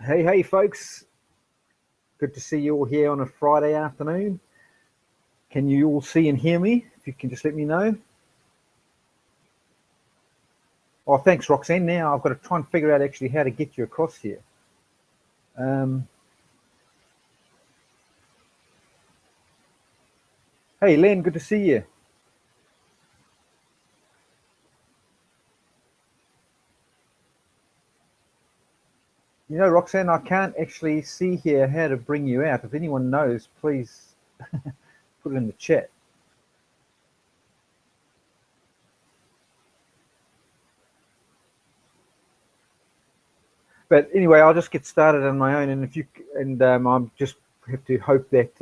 Hey, folks. Good to see you all here on a Friday afternoon. Can you all see and hear me? If you can just let me know. Oh, thanks, Roxanne. Now I've got to try and figure out actually how to get you across here. Hey, Len, good to see you. You know, Roxanne, I can't actually see here how to bring you out. If anyone knows, please put it in the chat. But anyway, I'll just get started on my own, and I'm just have to hope that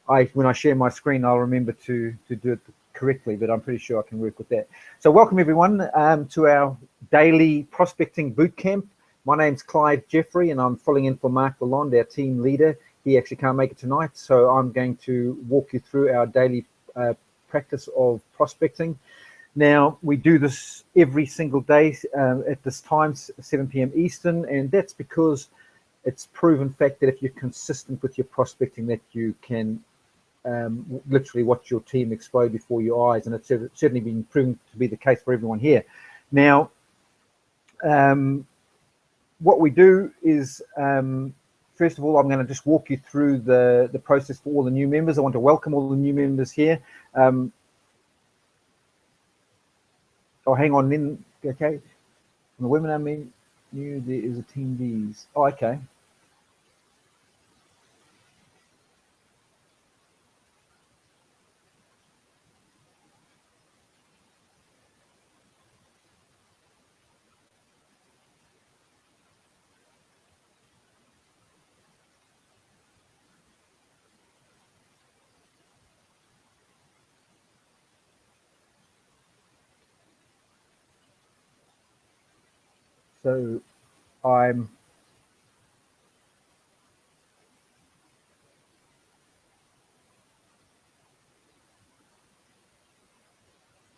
when I share my screen, I'll remember to do it correctly. But I'm pretty sure I can work with that. So welcome everyone to our daily prospecting boot camp. My name's Clive Jeffrey, and I'm filling in for Mark Lalonde, our team leader. He actually can't make it tonight, so I'm going to walk you through our daily practice of prospecting. Now, we do this every single day at this time, 7 p.m. Eastern, and that's because it's proven fact that if you're consistent with your prospecting, that you can literally watch your team explode before your eyes, and it's certainly been proven to be the case for everyone here. Now, what we do is, first of all, I'm going to just walk you through the process for all the new members. I want to welcome all the new members here. Oh, hang on then. Okay. On the webinar menu, there is attendees. Oh, okay. So I'm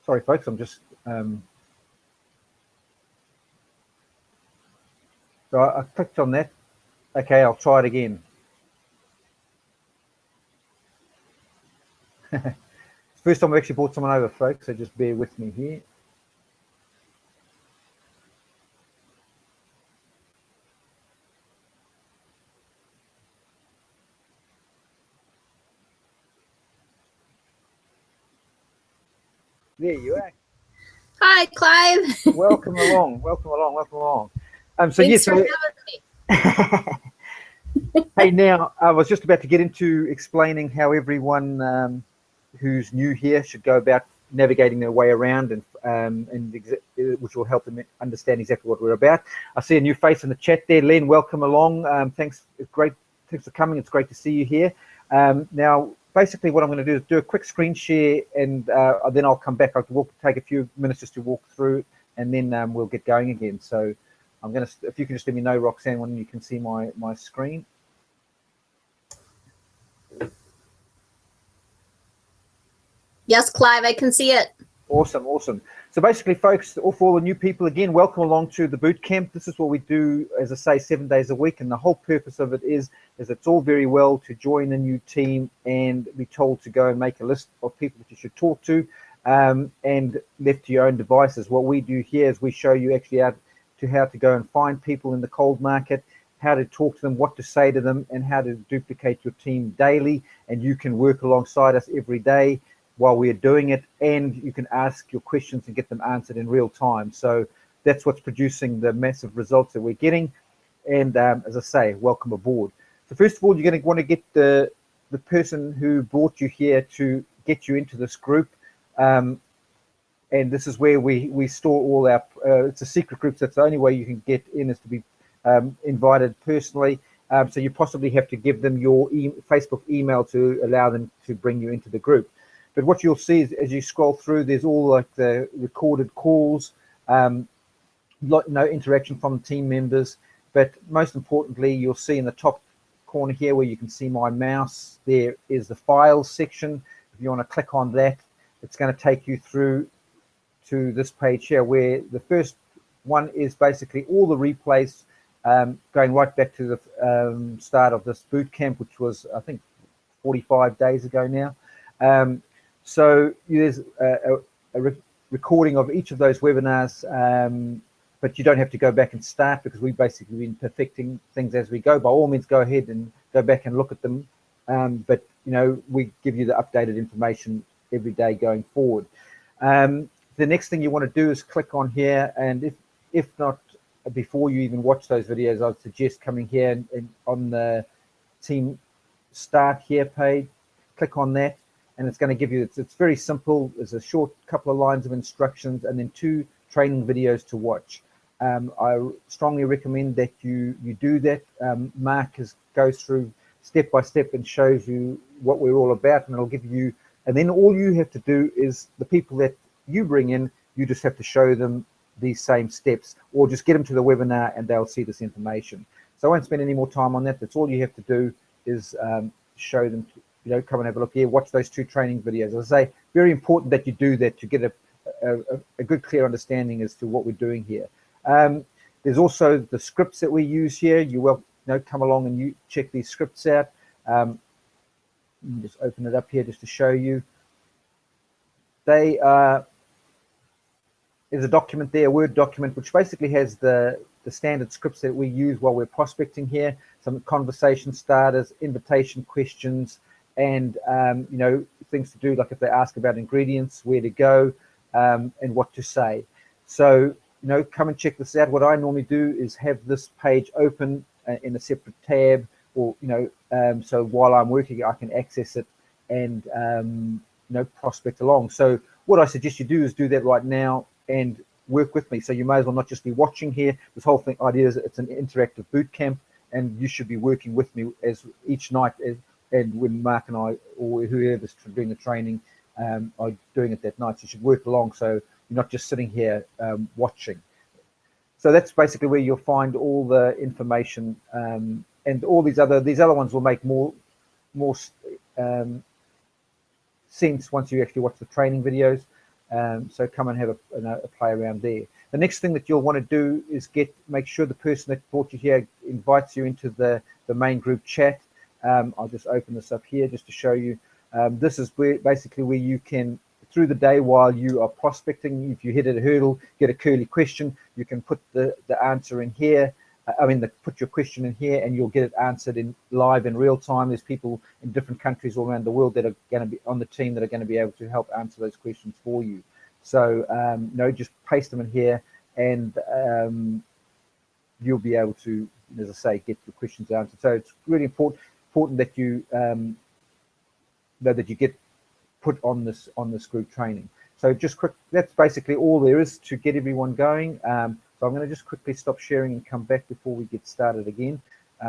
sorry, folks. I'm just so I clicked on that. Okay, I'll try it again. First time I've actually brought someone over, folks. So just bear with me here. There you are. Hi, Clive. Welcome along. Welcome along. Welcome along. So yes, for having me. Hey, now I was just about to get into explaining how everyone who's new here should go about navigating their way around, and which will help them understand exactly what we're about. I see a new face in the chat there, Len. Welcome along. Thanks. It's great. Thanks for coming. It's great to see you here. Now, basically, what I'm going to do is do a quick screen share, and then I'll come back. I'll take a few minutes just to walk through, and then we'll get going again. So I'm going to, if you can just let me know, Roxanne, when you can see my screen. Yes, Clive, I can see it. Awesome, awesome. So basically, folks, for all the new people, again, welcome along to the boot camp. This is what we do, as I say, 7 days a week, and the whole purpose of it is it's all very well to join a new team and be told to go and make a list of people that you should talk to, and left to your own devices. What we do here is we show you actually how to go and find people in the cold market, how to talk to them, what to say to them, and how to duplicate your team daily. And you can work alongside us every day while we are doing it, and you can ask your questions and get them answered in real time. So that's what's producing the massive results that we're getting. And as I say, welcome aboard. So first of all, you're going to want to get the person who brought you here to get you into this group. And this is where we store all our, it's a secret group, so it's the only way you can get in is to be invited personally. So you possibly have to give them your Facebook email to allow them to bring you into the group. But what you'll see is, as you scroll through, there's all like the recorded calls, no interaction from team members. But most importantly, you'll see in the top corner here where you can see my mouse, there is the files section. If you want to click on that, it's going to take you through to this page here, where the first one is basically all the replays going right back to the start of this boot camp, which was, I think, 45 days ago now. So there's a recording of each of those webinars, but you don't have to go back and start, because we've basically been perfecting things as we go. By all means, go ahead and go back and look at them. But, you know, we give you the updated information every day going forward. The next thing you want to do is click on here, and if not, before you even watch those videos, I'd suggest coming here and on the Team Start Here page, click on that, and it's going to give you, it's very simple. There's a short couple of lines of instructions and then 2 training videos to watch. I strongly recommend that you do that. Mark goes through step by step and shows you what we're all about, and it'll give you, and then all you have to do is the people that you bring in, you just have to show them these same steps, or just get them to the webinar and they'll see this information. So I won't spend any more time on that. That's all you have to do is show them, you know, come and have a look here, watch those 2 training videos. As I say, very important that you do that to get a good, clear understanding as to what we're doing here. There's also the scripts that we use here. You will, you know, come along and you check these scripts out. Just open it up here just to show you. They are, there's a document there, a Word document, which basically has the standard scripts that we use while we're prospecting here, some conversation starters, invitation questions, and you know, things to do, like if they ask about ingredients, where to go, and what to say. So, you know, come and check this out. What I normally do is have this page open in a separate tab, or, you know, so while I'm working, I can access it and, you know, prospect along. So what I suggest you do is do that right now and work with me. So you may as well not just be watching here. This whole thing idea is it's an interactive boot camp, and you should be working with me as each night, and when Mark and I, or whoever's doing the training, are doing it that night. So you should work along, so you're not just sitting here watching. So that's basically where you'll find all the information, and all these other ones will make more sense once you actually watch the training videos. So come and have a play around there. The next thing that you'll want to do is make sure the person that brought you here invites you into the main group chat. I'll just open this up here just to show you. This is basically where you can, through the day while you are prospecting, if you hit a hurdle, get a curly question, you can put the answer in here. Put your question in here, and you'll get it answered live in real time. There's people in different countries all around the world that are going to be on the team that are going to be able to help answer those questions for you. So, just paste them in here, and you'll be able to, as I say, get the questions answered. So it's really important that you that you get put on this group training. So just quick, that's basically all there is to get everyone going. So I'm going to just quickly stop sharing and come back before we get started again,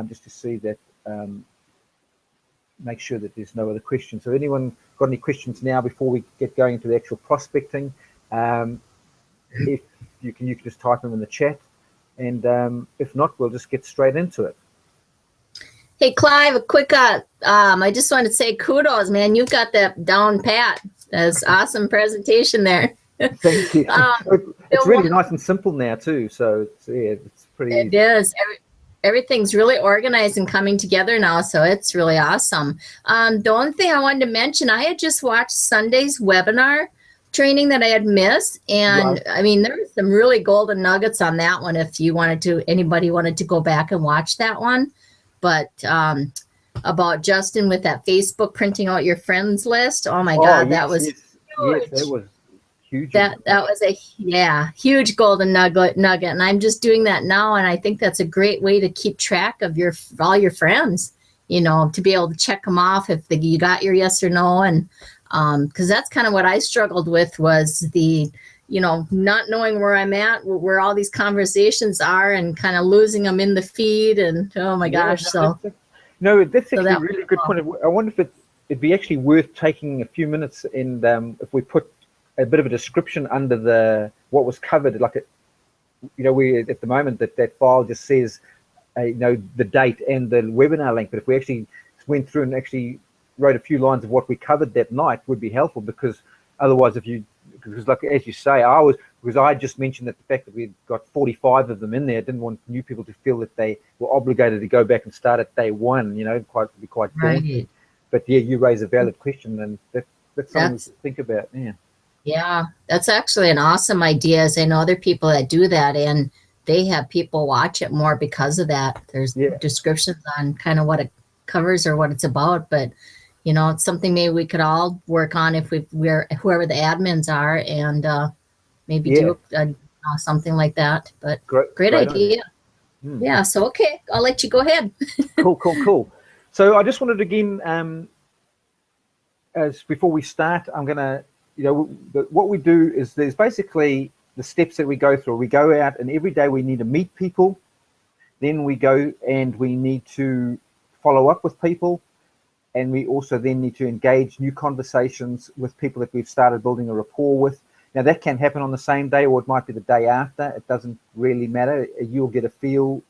just to see that, make sure that there's no other questions. So anyone got any questions now before we get going into the actual prospecting? If you can just type them in the chat, and if not, we'll just get straight into it. Hey, Clive, a quick, I just wanted to say kudos, man. You got that down pat. That's awesome presentation there. Thank you. It's really nice and simple now too. So it's pretty easy. It is. Everything's really organized and coming together now, so it's really awesome. The only thing I wanted to mention, I had just watched Sunday's webinar training that I had missed, and right. I mean, there were some really golden nuggets on that one. If you anybody wanted to go back and watch that one, but about Justin with that Facebook printing out your friends list. Oh my God, that was huge. Yes, that was huge. That was a huge golden nugget, and I'm just doing that now, and I think that's a great way to keep track of all your friends. You know, to be able to check them off if you got your yes or no, and because that's kind of what I struggled with, was the not knowing where I'm at, where all these conversations are, and kind of losing them in the feed, and oh my gosh, that's actually a really good point. I wonder if it'd be actually worth taking a few minutes, and if we put a bit of a description under what was covered, like we at the moment that file just says the date and the webinar link, but if we actually went through and actually wrote a few lines of what we covered that night, would be helpful, because otherwise, because like as you say, because I just mentioned that the fact that we've got 45 of them in there, didn't want new people to feel that they were obligated to go back and start at day one, you know, quite daunting. Right. But yeah, you raise a valid question, and that's something to think about. Yeah. Yeah, that's actually an awesome idea. As I know other people that do that, and they have people watch it more because of that. There's descriptions on kind of what it covers or what it's about, but you know, it's something maybe we could all work on if we're whoever the admins are, and maybe do something like that. But great idea. Yeah. So okay, I'll let you go ahead. Cool. So I just wanted to again, as before we start, I'm gonna, you know, what we do is there's basically the steps that we go through. We go out and every day we need to meet people. Then we go and we need to follow up with people. And we also then need to engage new conversations with people that we've started building a rapport with. Now that can happen on the same day, or it might be the day after. It doesn't really matter. You'll get a feel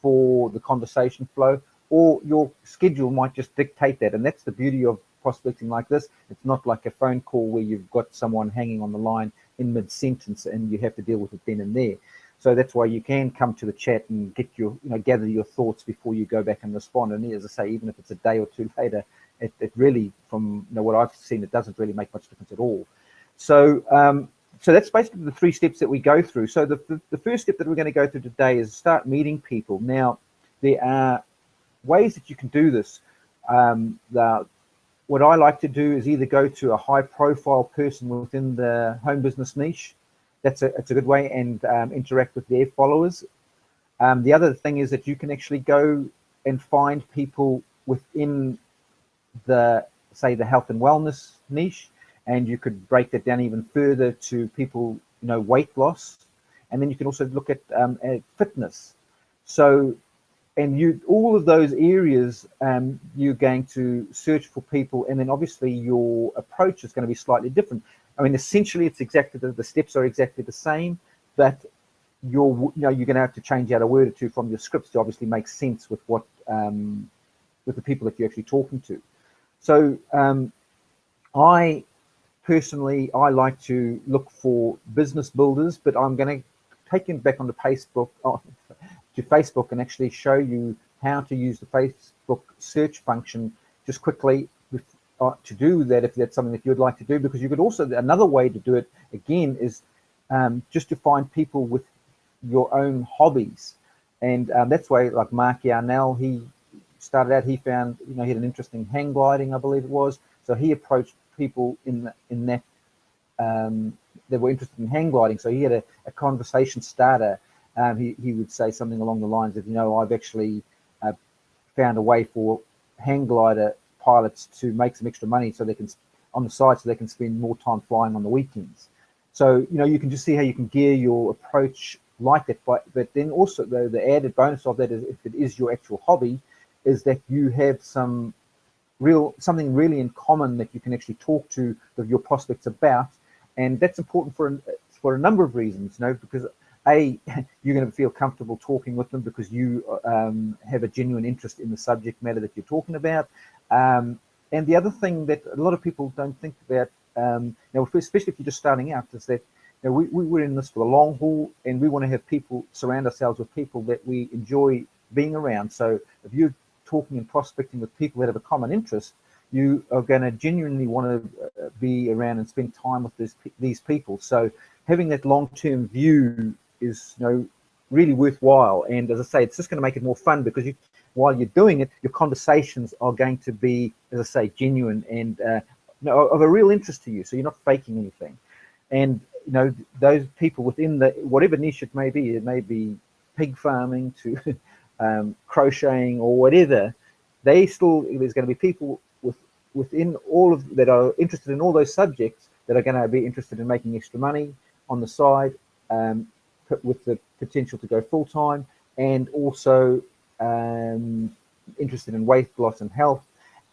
for the conversation flow, or your schedule might just dictate that. And that's the beauty of prospecting like this. It's not like a phone call where you've got someone hanging on the line in mid-sentence and you have to deal with it then and there. So that's why you can come to the chat and get your, you know, gather your thoughts before you go back and respond. And as I say, even if it's a day or two later, it really, from, you know, what I've seen, it doesn't really make much difference at all. So so that's basically the 3 steps that we go through. So the first step that we're going to go through today is start meeting people. Now, there are ways that you can do this. What I like to do is either go to a high-profile person within the home business niche. It's a good way, and interact with their followers. The other thing is that you can actually go and find people within the, say, the health and wellness niche, and you could break that down even further to people, you know, weight loss, and then you can also look at fitness. So, and all of those areas, you're going to search for people, and then obviously your approach is going to be slightly different. I mean, essentially, it's exactly the steps are exactly the same, but you're going to have to change out a word or two from your scripts to obviously make sense with what with the people that you're actually talking to. So, I personally like to look for business builders, but I'm going to take them back onto Facebook, and actually show you how to use the Facebook search function just quickly to do that, if that's something that you'd like to do. Because you could also, another way to do it again is just to find people with your own hobbies, and that's why, like Mark Yarnell, he started out, he found, you know, he had an interest in hang gliding, I believe it was, so he approached people in that that were interested in hang gliding. So he had a conversation starter. He would say something along the lines of, you know, I've actually found a way for hang glider pilots to make some extra money so they can, on the side, so they can spend more time flying on the weekends. So, you know, you can just see how you can gear your approach like that. But then also the added bonus of that is, if it is your actual hobby, is that you have something really in common that you can actually talk to your prospects about. And that's important for a number of reasons, you know, because A, you're going to feel comfortable talking with them because you have a genuine interest in the subject matter that you're talking about. And the other thing that a lot of people don't think about, now, especially if you're just starting out, is that, you know, we're in this for the long haul, and we want to have people, surround ourselves with people that we enjoy being around. So if you're talking and prospecting with people that have a common interest, you are going to genuinely want to be around and spend time with these people. So having that long-term view is, you know, really worthwhile. And as I say, it's just going to make it more fun, because while you're doing it, your conversations are going to be, as I say, genuine and you know, of a real interest to you. So you're not faking anything. And, you know, those people within whatever niche it may be pig farming to crocheting or whatever, there's going to be people within all of that are interested in all those subjects that are going to be interested in making extra money on the side, with the potential to go full-time, and also interested in weight loss and health.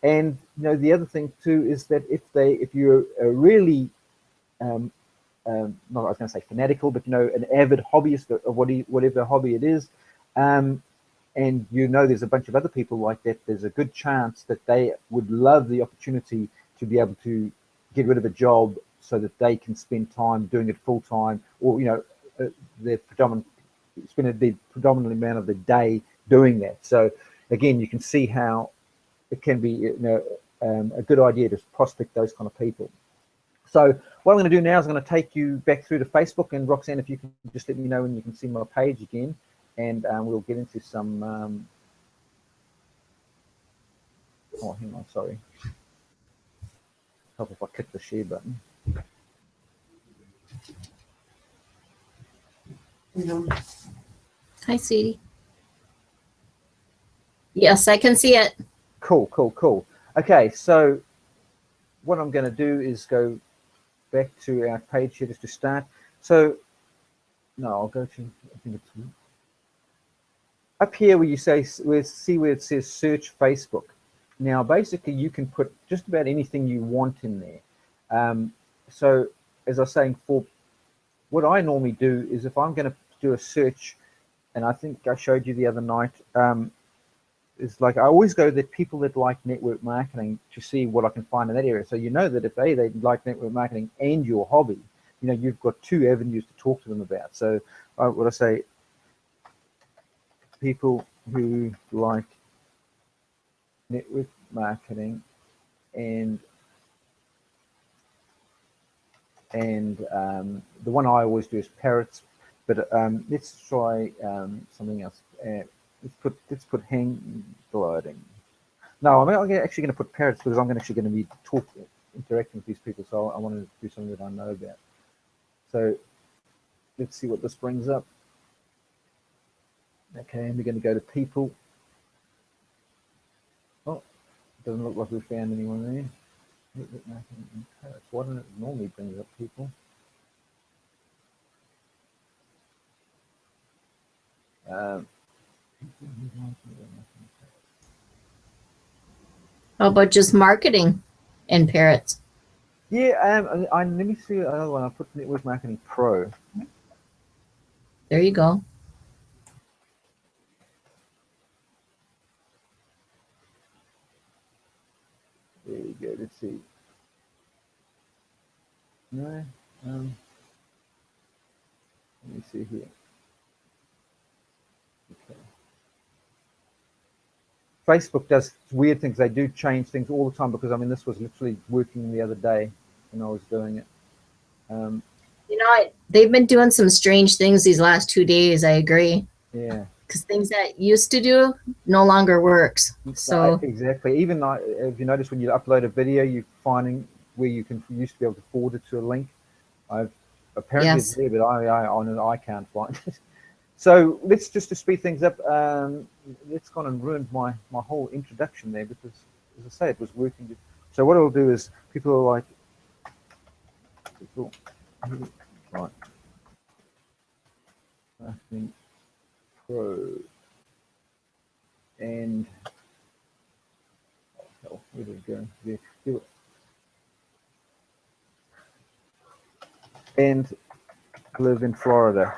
And, you know, the other thing too is that if you're a really not, I was going to say fanatical, but, you know, an avid hobbyist of whatever hobby it is, and you know there's a bunch of other people like that, there's a good chance that they would love the opportunity to be able to get rid of a job so that they can spend time doing it full time, or their spend the predominant amount of the day doing that. So again, you can see how it can be a good idea to prospect those kind of people. So what I'm going to do now is I'm going to take you back through to Facebook, and Roxanne, if you can just let me know when you can see my page again, and we'll get into some. Oh, hang on, sorry. Help if I click the share button. Hi, sweetie. Yes, I can see it. Cool. Okay, so what I'm going to do is go back to our page here just to start. So, no, I'll go to, I think it's up here where you see where it says search Facebook. Now, basically, you can put just about anything you want in there. So, as I was saying, for what I normally do is if I'm going to do a search, and I think I showed you the other night, is like I always go to people that like network marketing to see what I can find in that area. So you know that if they like network marketing and your hobby, you've got two avenues to talk to them about. So what I say, people who like network marketing and the one I always do is parrots, but let's try something else. Let's put hang gliding. No, I'm actually going to put parrots because I'm actually going to be interacting with these people. So I want to do something that I know about. So let's see what this brings up. Okay, and we're going to go to people. Oh, doesn't look like we found anyone there. Why don't it normally bring up people? How about just marketing and parrots? Yeah, let me see another one. I put Network Marketing Pro. There you go. There we go. Let's see. No. Let me see here. Okay. Facebook does weird things. They do change things all the time because this was literally working the other day when I was doing it. They've been doing some strange things these last 2 days. I agree. Yeah. Because things that used to do no longer works. So exactly. Even if you notice when you upload a video, you're finding where you used to be able to forward it to a link. Apparently it's there, but I can't find it. So let's just to speed things up. That's gone and ruined my whole introduction there because, as I say, it was working. So what I'll do is people are like, right, Marketing Pro, and where did it go? There. And live in Florida.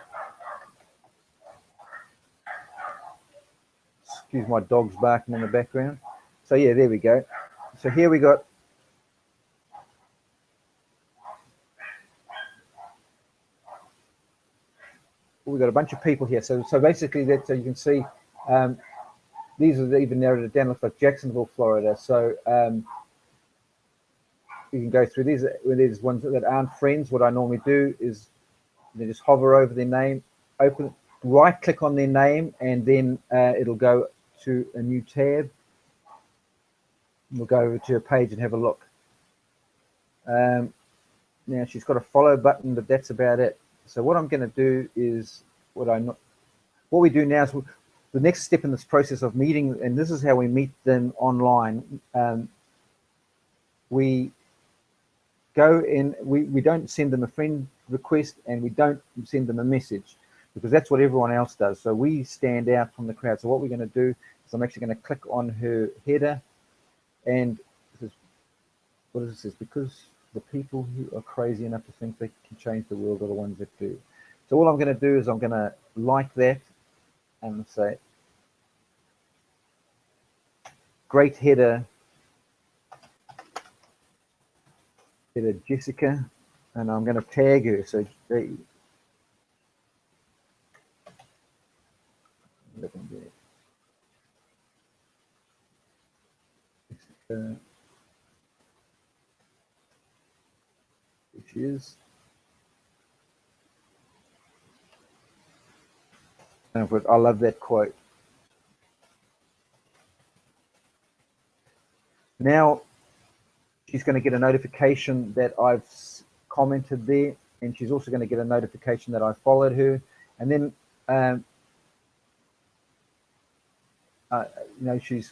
Excuse my dog's barking in the background. So yeah, there we go. So here we got a bunch of people here. So basically so you can see these are even narrowed it down. Looks like Jacksonville, Florida. So you can go through these. When there's ones that aren't friends, what I normally do is just hover over their name, right click on their name, and then it'll go to a new tab. We'll go over to a page and have a look. Now she's got a follow button, but that's about it. So what I'm going to do is what we do now is the next step in this process of meeting, and this is how we meet them online. We go in, we don't send them a friend request, and we don't send them a message because that's what everyone else does. So we stand out from the crowd. So what we're going to do is I'm actually going to click on her header, and this is, what is this? Because the people who are crazy enough to think they can change the world are the ones that do. So all I'm going to do is I'm going to like that and say, great header, Jessica. and I'm going to tag her. So there she is. And I love that quote. Now she's going to get a notification that I've commented there, and she's also going to get a notification that I followed her. And then you know, she's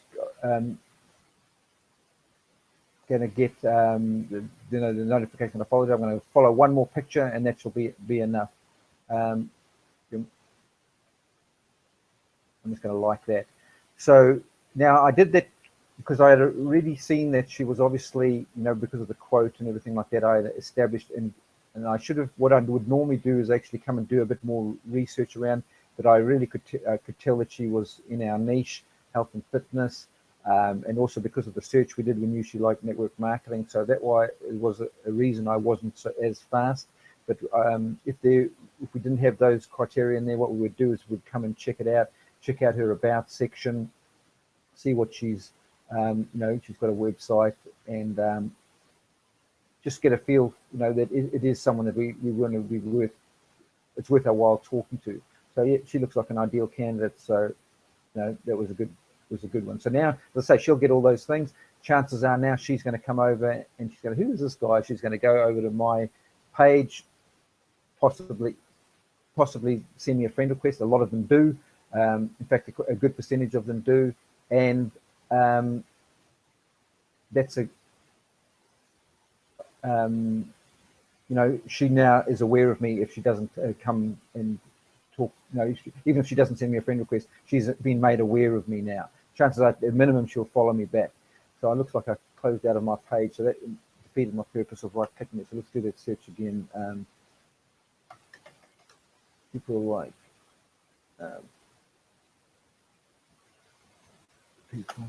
going to get the notification I followed her. I'm going to follow one more picture, and that shall be enough. I'm just going to like that. So now I did that because I had already seen that she was obviously, you know, because of the quote and everything like that, I had established, and I should have, what I would normally do is actually come and do a bit more research around, but I really could tell that she was in our niche, health and fitness, and also because of the search we did, we knew she liked network marketing, so that why it was a reason I wasn't as fast. But if we didn't have those criteria in there, what we would do is we'd come and check it out, check out her about section, see what she's, you know, she's got a website, and just get a feel, you know, that it is someone that we want to be it's worth our while talking to. So yeah, she looks like an ideal candidate. So, you know, that was a good one. So now, let's say she'll get all those things. Chances are now she's going to come over and she's going to, who is this guy? She's going to go over to my page, possibly send me a friend request. A lot of them do. In fact, a good percentage of them do. And that's a, you know, she now is aware of me if she doesn't come and talk. You know, even if she doesn't send me a friend request, she's been made aware of me now. Chances are, at minimum, she'll follow me back. So it looks like I closed out of my page, so that defeated my purpose of right clicking it. So let's do that search again. People like people.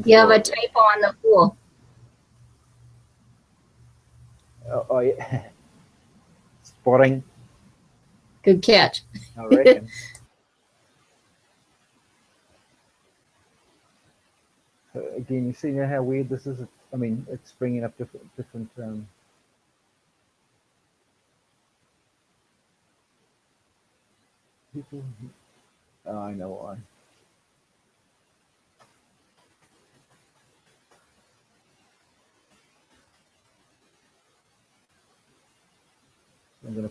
You have a typo on the pool. Oh yeah. Spotting. Good catch. I reckon. So again, you see now how weird this is. I mean, it's bringing up different people. Oh, I know why. I'm going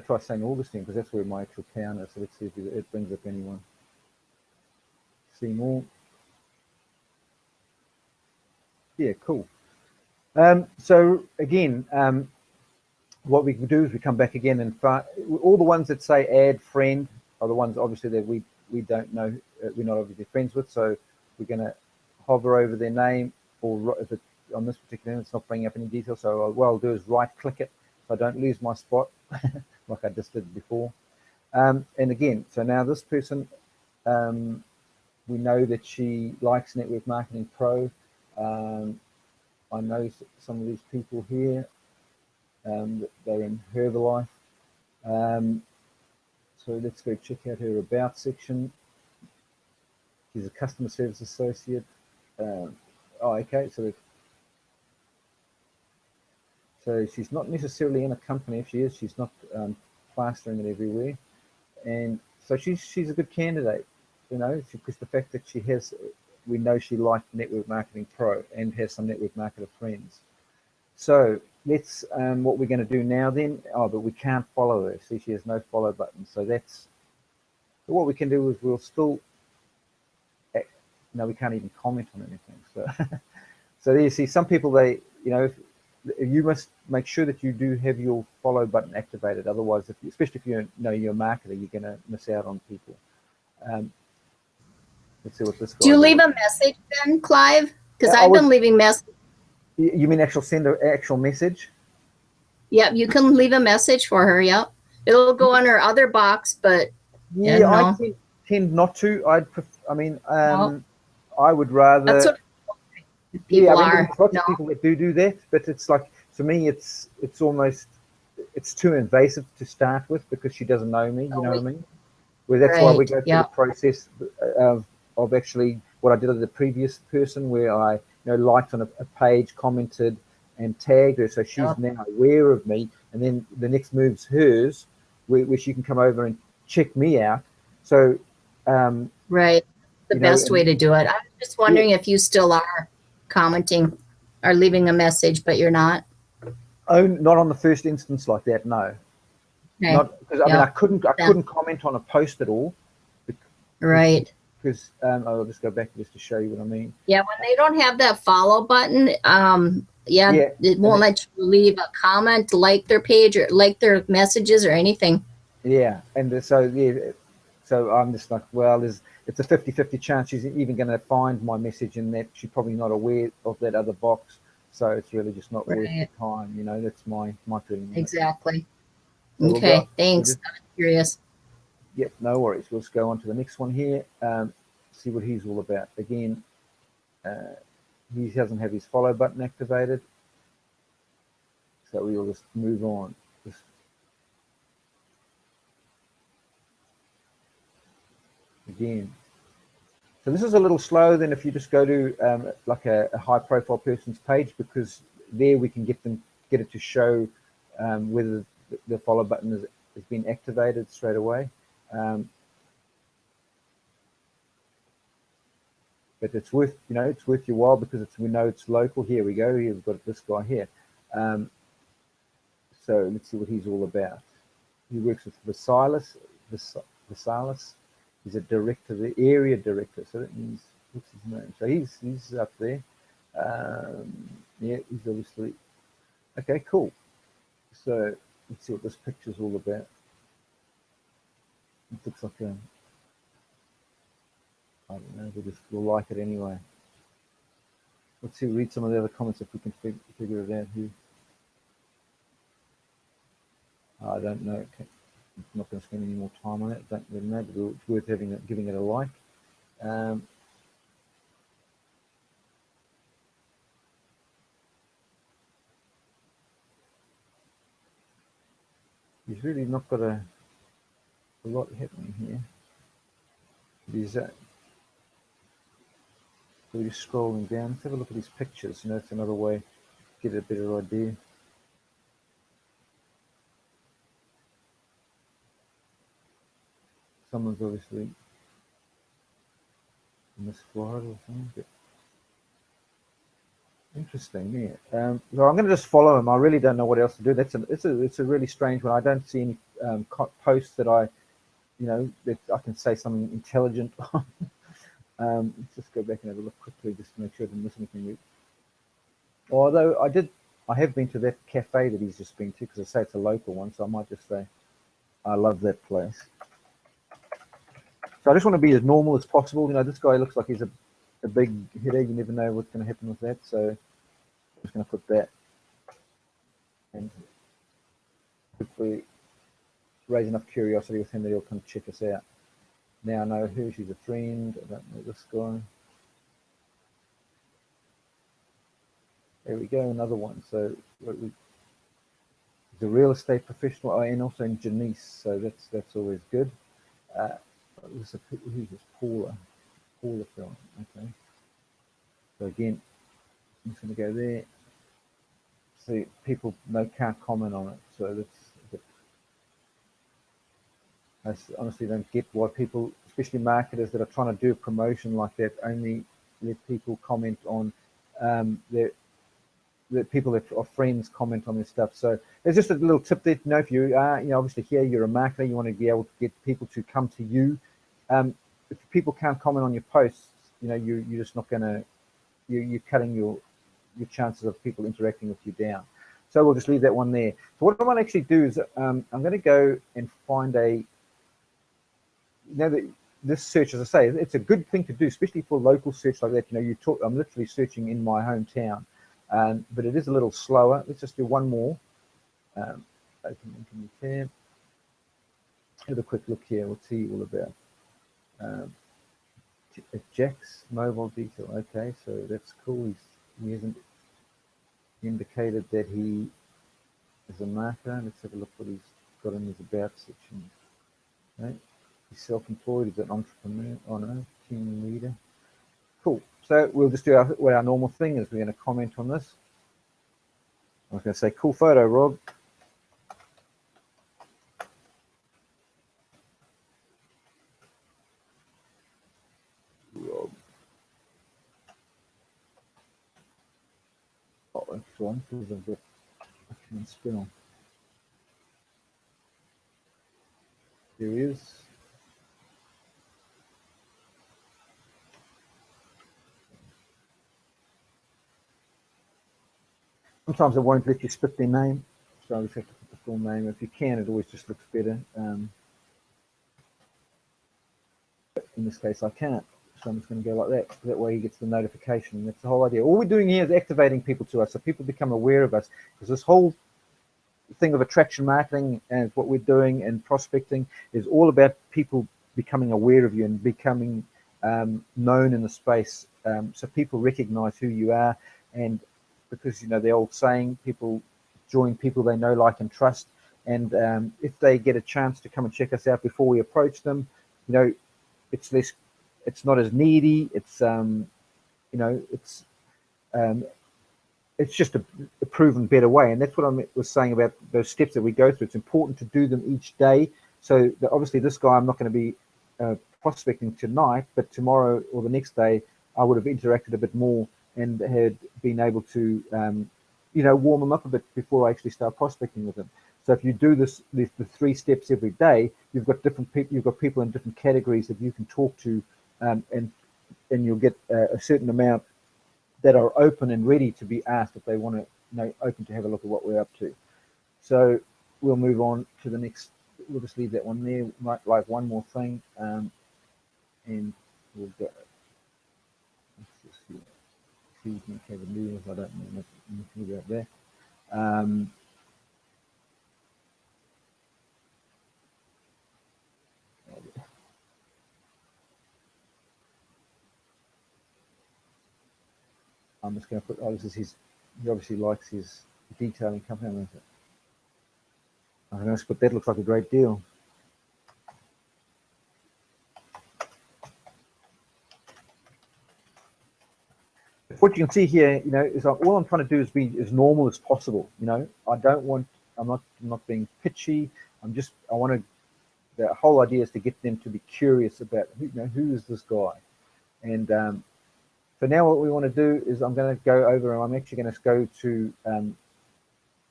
to try St. Augustine because that's where my actual town is. So let's see if it brings up anyone. See more. Yeah, cool. So again, what we can do is we come back again and all the ones that say add friend are the ones obviously that we don't know, we're not obviously friends with. So we're going to hover over their name, or if it's on this particular name, it's not bringing up any details. So what I'll do is right click it so I don't lose my spot like I just did before. And again, so now this person, we know that she likes Network Marketing Pro. I know some of these people here. They're in Herbalife. So let's go check out her about section. She's a customer service associate. Oh, okay. So she's not necessarily in a company. If she is, she's not plastering it everywhere. And so she's a good candidate, you know, because the fact that she has, we know she liked Network Marketing Pro and has some network marketer friends. So let's, what we're going to do now then, but we can't follow her. See, she has no follow button. So so what we can do is we'll still, no, we can't even comment on anything. So, so there you see some people, they, you know, you must make sure that you do have your follow button activated. Otherwise, especially if you know you're a marketer, you're going to miss out on people. Let's see what this guy. Do you leave a message then, Clive? Because I've been leaving messages. You mean send an actual message? Yep, you can leave a message for her. Yep. It'll go on her other box, but yeah, Yeah, I no. tend not to. I mean, No. I would That's rather. what Yeah, I people mean, are. there's lots No. of people that do that, but it's like, to me, it's almost, it's too invasive to start with because she doesn't know me. You know what I mean? Well, that's why we Right. go through the Yep. process of actually what I did with the previous person, where I liked on a page, commented, and tagged her, so she's Yep. now aware of me. And then the next move's hers, where she can come over and check me out. So, um, Right. The best way and to do it. I was just yeah, wondering if you still are commenting or leaving a message, but you're not. oh, not on the first instance like that, no. Okay. Not because I mean Yep. I Yeah. couldn't comment on a post at all Right. because I'll just go back just to show you what I mean. Yeah, when they don't have that follow button, yeah, Yeah, it and won't let you leave a comment, like their page or like their messages or anything. yeah, and so yeah, so I'm just like, well, it's a 50-50 chance she's even going to find my message, and that she's probably not aware of that other box. So it's really just not worth the Right. time, That's my feeling on it. Exactly. So we'll go. Okay. Thanks. I'm curious. Yep, no worries. We'll just go on to the next one here. See what he's all about. Again, he doesn't have his follow button activated, so we'll just move on. Just again. So this is a little slower than if you just go to like a high-profile person's page, because there we can get it to show whether the follow button has been activated straight away. But it's worth your while, because we know it's local. Here we go. Here we've got this guy here. So let's see what he's all about. He works with Visalis. He's a director, the area director. So that means, what's his name? So he's up there. Yeah, he's obviously okay. Cool. So let's see what this picture's all about. It looks like I don't know. We'll like it anyway. Let's see. Read some of the other comments if we can figure it out. Who? I don't know. Okay. I'm not going to spend any more time on it. Don't really know, but it's worth giving it a like. He's really not got a lot happening here. He's so we're just scrolling down. Let's have a look at these pictures. It's another way to get a better idea. Someone's obviously in this Florida or something. But interesting, yeah. So I'm going to just follow him. I really don't know what else to do. It's a really strange one. I don't see any posts that that I can say something intelligent on. Let's just go back and have a look quickly just to make sure I didn't miss anything. Although I have been to that cafe that he's just been to, because I say it's a local one, so I might just say I love that place. So I just want to be as normal as possible. This guy looks like he's a big hitter. You never know what's going to happen with that. So I'm just going to put that, and hopefully raise enough curiosity with him that he'll come check us out. Now I know her. She's a friend. I don't know this guy. There we go, another one. So he's a real estate professional, and also in Janice. So that's always good. Who's this? Paula film. Okay. So again, I'm just going to go there. See, people can't comment on it. So I honestly don't get why people, especially marketers that are trying to do a promotion like that, only let people comment on the people that are friends comment on their stuff. So there's just a little tip there. If you are, obviously here you're a marketer, you want to be able to get people to come to you. If people can't comment on your posts, you're just not going to. You're cutting your chances of people interacting with you down. So we'll just leave that one there. So what I want to actually do is I'm going to go and find this search, as I say, it's a good thing to do, especially for local search like that. I'm literally searching in my hometown, but it is a little slower. Let's just do one more. Open link in the tab. Have a quick look here. We'll see all about Jack's mobile detail. Okay, so that's cool. He hasn't indicated that he is a marketer. Let's have a look what he's got in his about section. Okay. He's self-employed. He's an entrepreneur. Oh no, team leader. Cool. So we'll just do what our normal thing is. We're going to comment on this. I was going to say, cool photo, Rob. Oh, that's one because I've got I can spell. There he is. Sometimes it won't let you split their name, so I just have to put the full name. If you can, it always just looks better. But in this case, I can't, so I'm just going to go like that. That way he gets the notification. That's the whole idea. All we're doing here is activating people to us, so people become aware of us, because this whole thing of attraction marketing and what we're doing and prospecting is all about people becoming aware of you and becoming known in the space, so people recognize who you are. And because, you know, the old saying, people join people they know, like, and trust. And if they get a chance to come and check us out before we approach them, you know, it's less, it's not as needy. It's you know, it's just a proven better way. And that's what I was saying about those steps that we go through. It's important to do them each day. So that obviously this guy, I'm not going to be prospecting tonight, but tomorrow or the next day, I would have interacted a bit more and had been able to, you know, warm them up a bit before I actually start prospecting with them. So if you do this, the 3 steps every day, you've got different people. You've got people in different categories that you can talk to, and you'll get a certain amount that are open and ready to be asked if they want to, you know, open to have a look at what we're up to. So we'll move on to the next. We'll just leave that one there. Might like one more thing, and we'll go. Let's just see. Seasonal capabilities. I don't know anything about that. I'm just going to put, oh, this is his, he obviously likes his detailing company. I'm going to put, that looks like a great deal. What you can see here, you know, is all I'm trying to do is be as normal as possible. You know, I don't want, I'm not being pitchy. I want to, the whole idea is to get them to be curious about, you know, who is this guy? And so now what we want to do is I'm going to go over, and I'm actually going to go to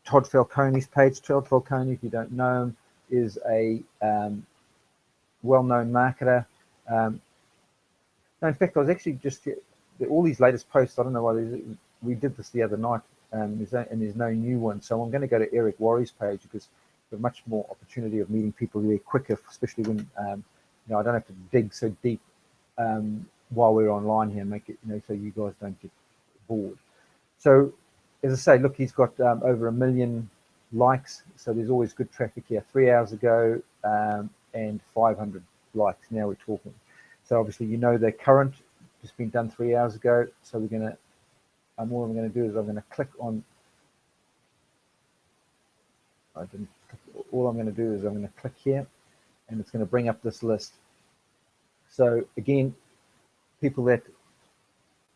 Todd Falcone's page. Todd Falcone, if you don't know him, is a well-known marketer. No, in fact, I was actually just, all these latest posts, I don't know why, we did this the other night, and there's no new one. So I'm going to go to Eric Worre's page, because there's much more opportunity of meeting people really quicker, especially when, you know, I don't have to dig so deep while we're online here, make it, you know, so you guys don't get bored. So as I say, look, he's got over 1 million likes, so there's always good traffic here. 3 hours ago, and 500 likes. Now we're talking. So obviously, you know, they're current, just been done 3 hours ago. So we're going to, all I'm going to do is I'm going to click on, all I'm going to do is I'm going to click here, and it's going to bring up this list. So again, people that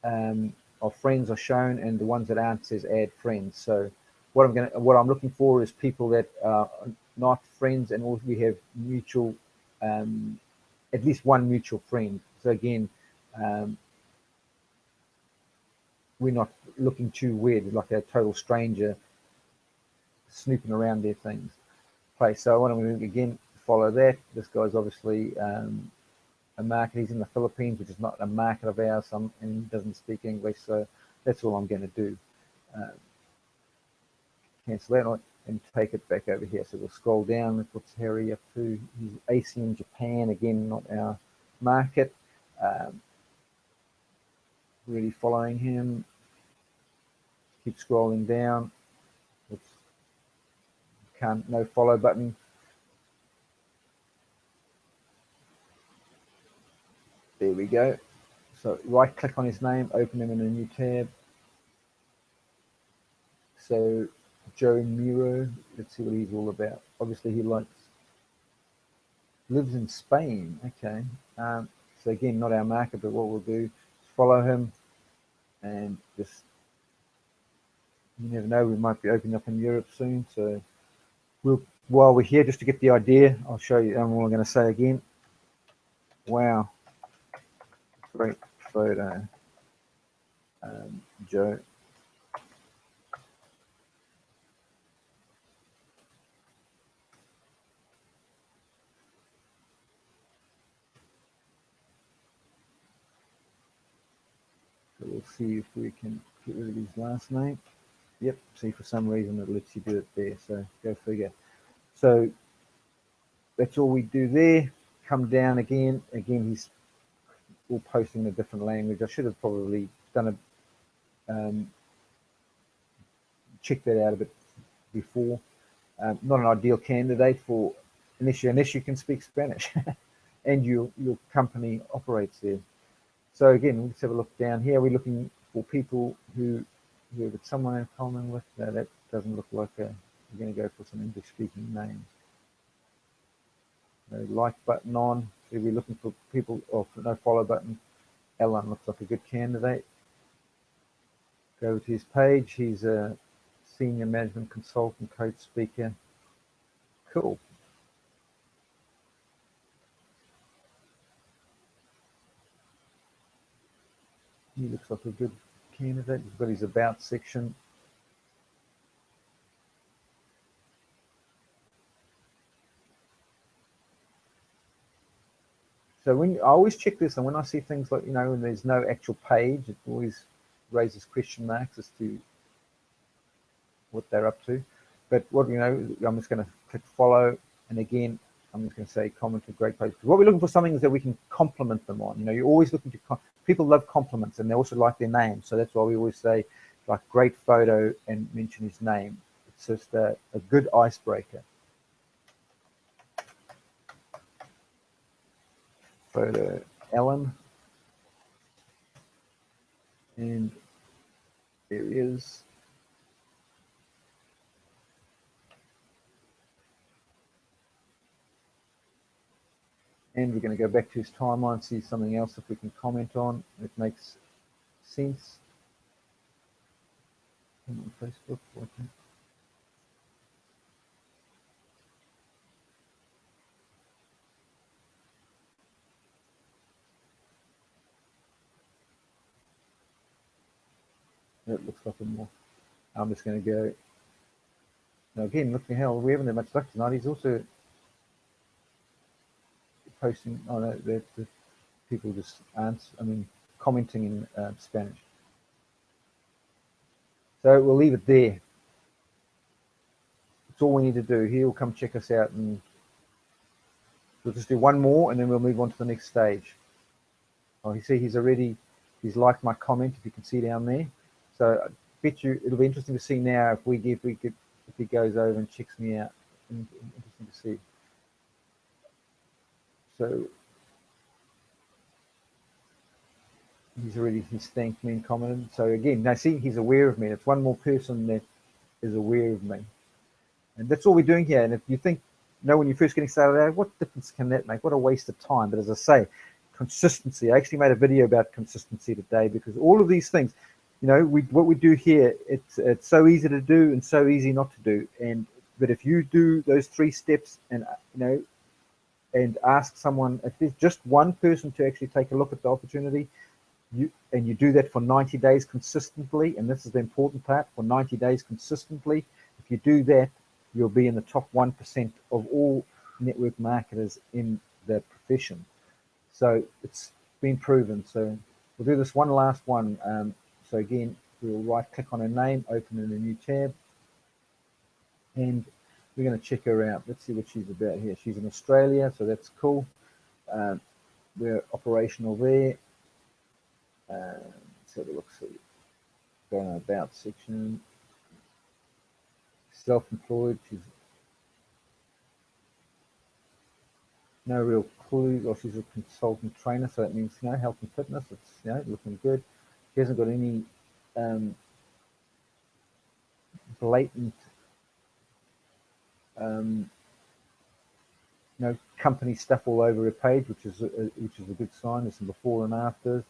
are friends are shown, and the ones that aren't says add friends. So what I'm looking for is people that are not friends, and also we have mutual, at least one mutual friend. So again, we're not looking too weird, like a total stranger snooping around their things. So I want to again follow that. This guy's obviously a market. He's in the Philippines, which is not a market of ours, and he doesn't speak English. So that's all I'm going to do. Cancel that and take it back over here. So we'll scroll down. What's Harry up to? He's ASEAN, Japan, again, not our market. Really following him. Keep scrolling down. Let's can't, no follow button. There we go. So right click on his name, open him in a new tab. So Joe Miro, let's see what he's all about. Obviously he lives in Spain. Okay. So again, not our market, but what we'll do is follow him and just, you never know, we might be opening up in Europe soon. So while we're here, just to get the idea, I'll show you. I'm all I'm going to say again. Wow, great photo, Joe. So we'll see if we can get rid of his last name. Yep, see, for some reason it lets you do it there, so go figure. So that's all we do there. Come down again. Again, he's all posting in a different language. I should have probably done a check that out a bit before. Not an ideal candidate for unless you can speak Spanish and your company operates there. So again, let's have a look down here. We're looking for people who have someone in common with. No, that doesn't look like a. We're going to go for some English-speaking names. No like button on. So we're looking for people. Oh, no follow button. Alan looks like a good candidate. Go to his page. He's a senior management consultant, coach, speaker. Cool. He looks like a good candidate. He's got his about section. So when I always check this, and when I see things like, when there's no actual page, it always raises question marks as to what they're up to. But I'm just going to click follow, and again, I'm just going to say comment to great page. What we're looking for something is that we can compliment them on. You're always looking to people love compliments, and they also like their name. So that's why we always say like great photo and mention his name. It's just a good icebreaker. Photo Alan, and there he is. And we're going to go back to his timeline, see something else if we can comment on. It makes sense. On Facebook, okay. That looks like a more. I'm just going to go. Now again, look at how we haven't had much luck tonight. He's also posting. Oh no, the people just commenting in Spanish. So we'll leave it there. That's all we need to do. He'll come check us out, and we'll just do one more, and then we'll move on to the next stage. Oh, you see, he's liked my comment. If you can see down there. So I bet you it'll be interesting to see now if he goes over and checks me out. Interesting to see. So he's thanked me and commented. So again, now see, he's aware of me. It's one more person that is aware of me, and that's all we're doing here. And if you think, when you're first getting started out, what difference can that make? What a waste of time. But as I say, consistency. I actually made a video about consistency today, because all of these things, what we do here, it's so easy to do and so easy not to do. But if you do those 3 steps and and ask someone, if there's just one person to actually take a look at the opportunity, you do that for 90 days consistently, and this is the important part, for 90 days consistently. If you do that, you'll be in the top 1% of all network marketers in the profession. So it's been proven. So we'll do this one last one. So again, we'll right click on her name, open in a new tab, and we're going to check her out. Let's see what she's about here. She's in Australia, so that's cool. We're operational there. Let's have a look. See, go in about section. Self-employed. She's No real clue. Or she's a consultant trainer, so that means, you know, health and fitness. It's, you know, looking good. She hasn't got any blatant, you know, company stuff all over her page, which is a good sign. There's some before and afters,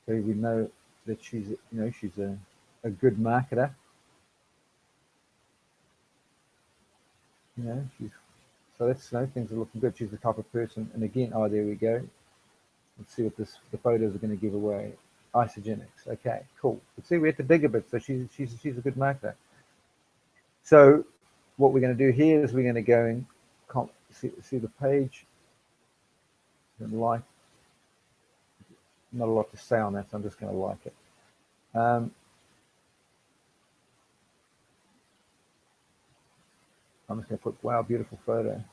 so we know that she's, you know, she's a good marketer. You know, she's, so that's, you know, things are looking good. She's the type of person, and again, oh, there we go. Let's see what the photos are going to give away. Isogenics. Okay, cool. Let's see, we have to dig a bit. So she's a good marketer. So what we're going to do here is we're going to go and see the page. And like, not a lot to say on that, so I'm just going to like it. I'm just going to put, wow, beautiful photo.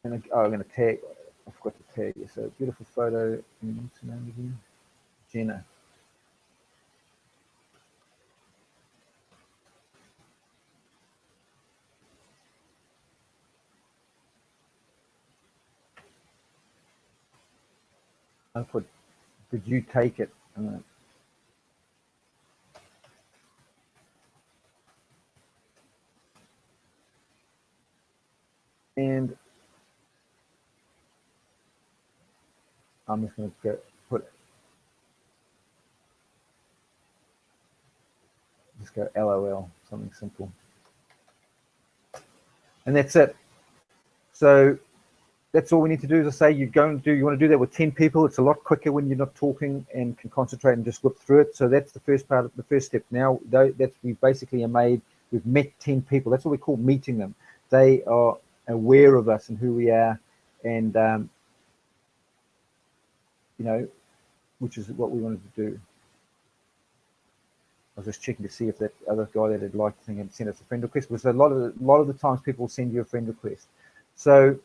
And I'm going to tag, I forgot to tag you. So beautiful photo. What's her name again? Jenna. I put, did you take it? And I'm just going to put, just go LOL, something simple. And that's it. So that's all we need to do. As I say, you want to do that with 10 people. It's a lot quicker when you're not talking and can concentrate and just look through it. So that's the first part of the first step. Now that's, we basically we've met 10 people. That's what we call meeting them. They are aware of us and who we are, and you know, which is what we wanted to do. I was just checking to see if that other guy that had liked the thing had sent us a friend request. Because a lot of the times people send you a friend request. So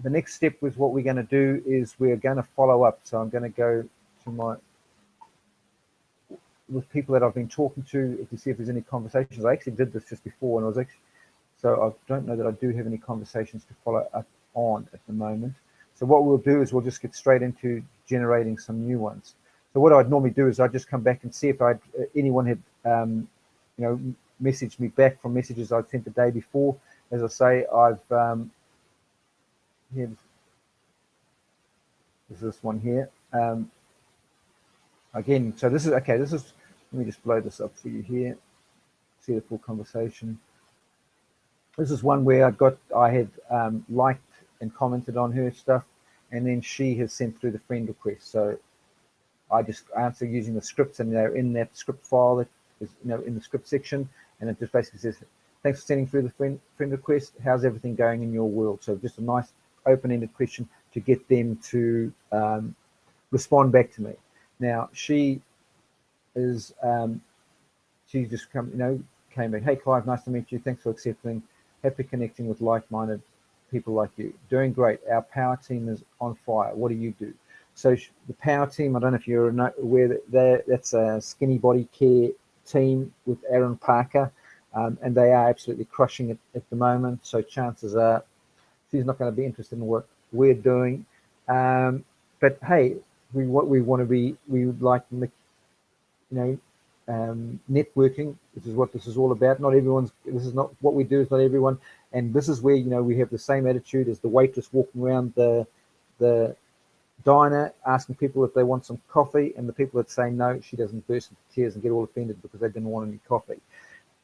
the next step was, what we're going to do is we're going to follow up. So I'm going to go to with people that I've been talking to see if there's any conversations. I actually did this just before, and I was actually, so I don't know that I do have any conversations to follow up on at the moment. So what we'll do is we'll just get straight into generating some new ones. So what I'd normally do is I'd just come back and see if anyone had, you know, messaged me back from messages I'd sent the day before. As I say, I've there's this one here. Again, so this is okay. This is, let me just blow this up for you here. See the full conversation. This is one where I had liked and commented on her stuff, and then she has sent through the friend request. So I just answer using the scripts, and they're in that script file that is, you know, in the script section, and it just basically says, thanks for sending through the friend request. How's everything going in your world? So just a nice open-ended question to get them to respond back to me. Now she is, she's just came back. Hey Clive, nice to meet you. Thanks for accepting. Happy connecting with like-minded people like you. Doing great. Our power team is on fire. What do you do? So the power team, I don't know if you're aware that that's a skinny body care team with Aaron Parker, and they are absolutely crushing it at the moment. So chances are she's not going to be interested in what we're doing. But hey, we would like, you know, networking. This is what this is all about. This is not what we do. Is not everyone, and this is where, you know, we have the same attitude as the waitress walking around the diner asking people if they want some coffee, and the people that say no, she doesn't burst into tears and get all offended because they didn't want any coffee.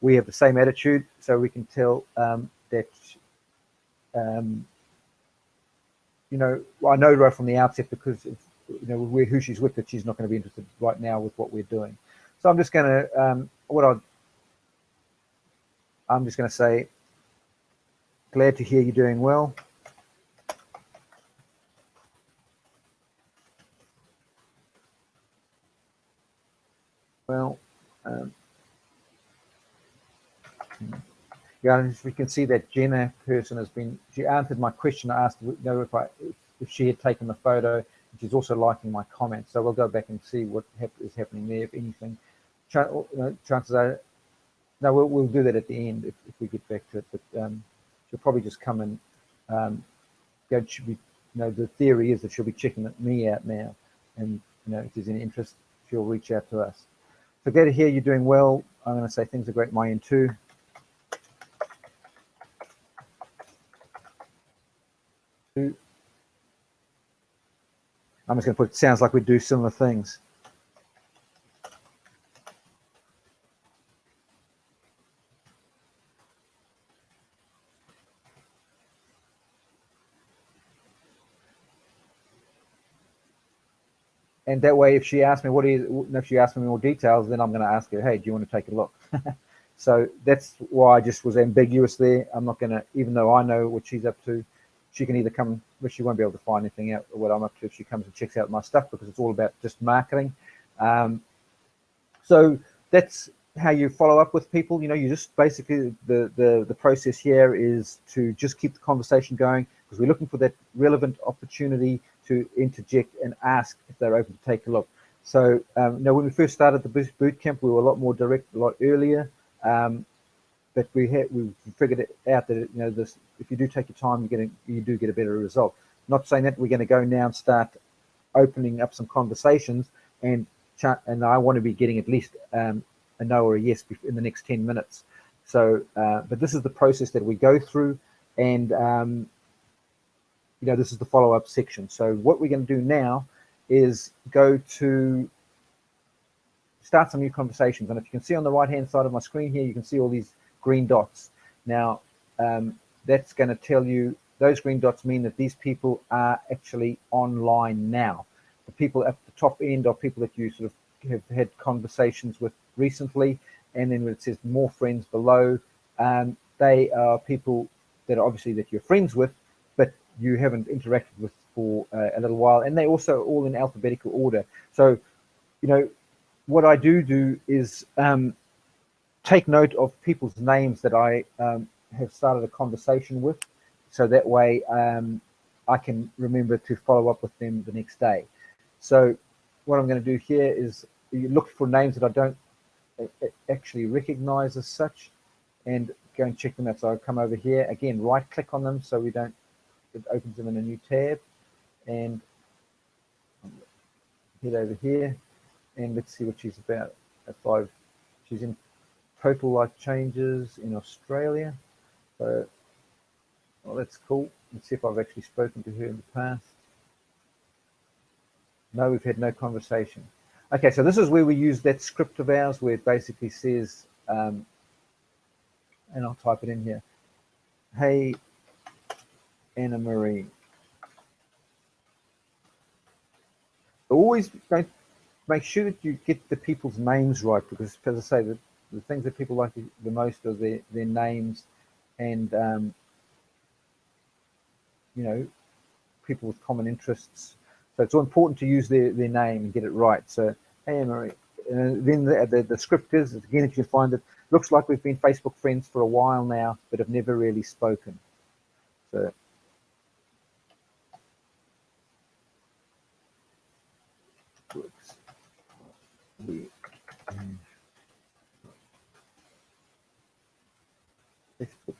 We have the same attitude, so we can tell that. You know, I know right from the outset, because of, you know, who she's with, that she's not going to be interested right now with what we're doing. So I'm just going to I'm just going to say, glad to hear you're doing well. Well, yeah, as we can see, that Jenna person she answered my question. I asked, you know, if she had taken the photo, she's also liking my comments. So we'll go back and see what is happening there, if anything. Chances are, no, we'll do that at the end if we get back to it. But she'll probably just come and go. Should be, the theory is that she'll be checking me out now, and if there's any interest, she'll reach out to us. So glad to hear you're doing well. I'm going to say things are great my end too. I'm just going to put, it sounds like we do similar things. And that way, if she asks me if she asks me more details, then I'm going to ask her, hey, do you want to take a look? So that's why I just was ambiguous there. I'm not going to, even though I know what she's up to, she can either come, but she won't be able to find anything out what I'm up to if she comes and checks out my stuff, because it's all about just marketing. So that's how you follow up with people. You just basically, the process here is to just keep the conversation going, because we're looking for that relevant opportunity to interject and ask if they're open to take a look. So when we first started the boot camp, we were a lot more direct, a lot earlier. But we figured it out that this, if you do take your time, you do get a better result. Not saying that we're going to go now and start opening up some conversations, and I want to be getting at least a no or a yes in the next 10 minutes. So, but this is the process that we go through, and this is the follow-up section. So what we're going to do now is go to start some new conversations. And if you can see on the right-hand side of my screen here, you can see all these green dots. Now, that's going to tell you, those green dots mean that these people are actually online now. The people at the top end are people that you sort of have had conversations with recently, and then when it says more friends below, they are people that are obviously that you're friends with, but you haven't interacted with for a little while, and they also all in alphabetical order. So, what I do is take note of people's names that I have started a conversation with, so that way I can remember to follow up with them the next day. So what I'm going to do here is look for names that I don't actually recognize as such, and go and check them out. So I'll come over here again, right click on them, so it opens them in a new tab, and head over here, and let's see what she's about. She's in Total Life Changes in Australia. So, well, that's cool. Let's see if I've actually spoken to her in the past. No, we've had no conversation. Okay, so this is where we use that script of ours where it basically says, and I'll type it in here. Hey, Anna Marie. Always make sure that you get the people's names right, because, as I say, the things that people like the most are their names, and people with common interests. So it's all important to use their name and get it right. So, hey, Marie. Then the script is, again, if you find it, looks like we've been Facebook friends for a while now, but have never really spoken. So, Facebook.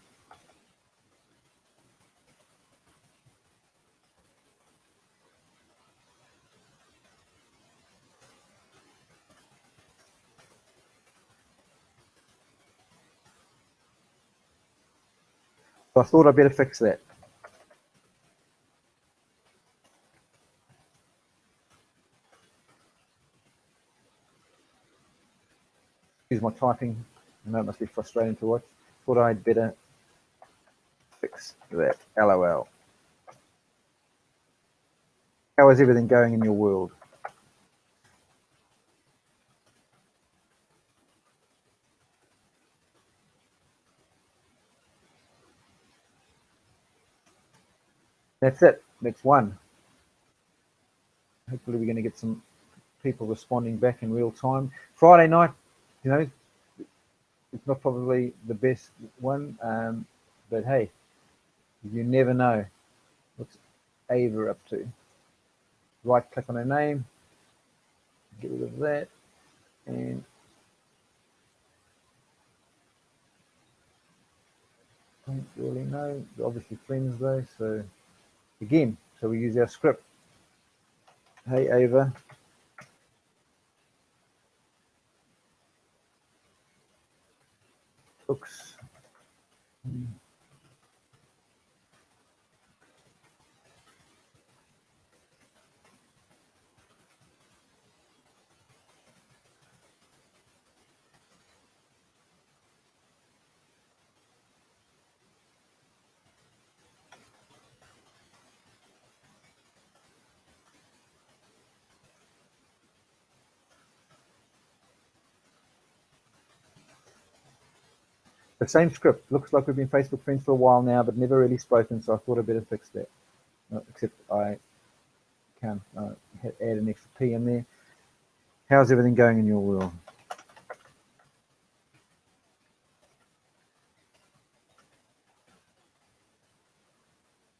So I thought I'd better fix that. Excuse my typing. I know it must be frustrating to watch. Thought I'd better fix that. LOL. How is everything going in your world? That's it. That's one. Hopefully we're going to get some people responding back in real time. Friday night, it's not probably the best one, but hey, you never know. What's Ava up to? right click on her name, get rid of that, and don't really know. They're obviously friends though, so again, so we use our script. Hey Ava. Hooks. The same script. Looks like we've been Facebook friends for a while now, but never really spoken, so I thought I'd better fix that. Except I can add an extra P in there. How's everything going in your world?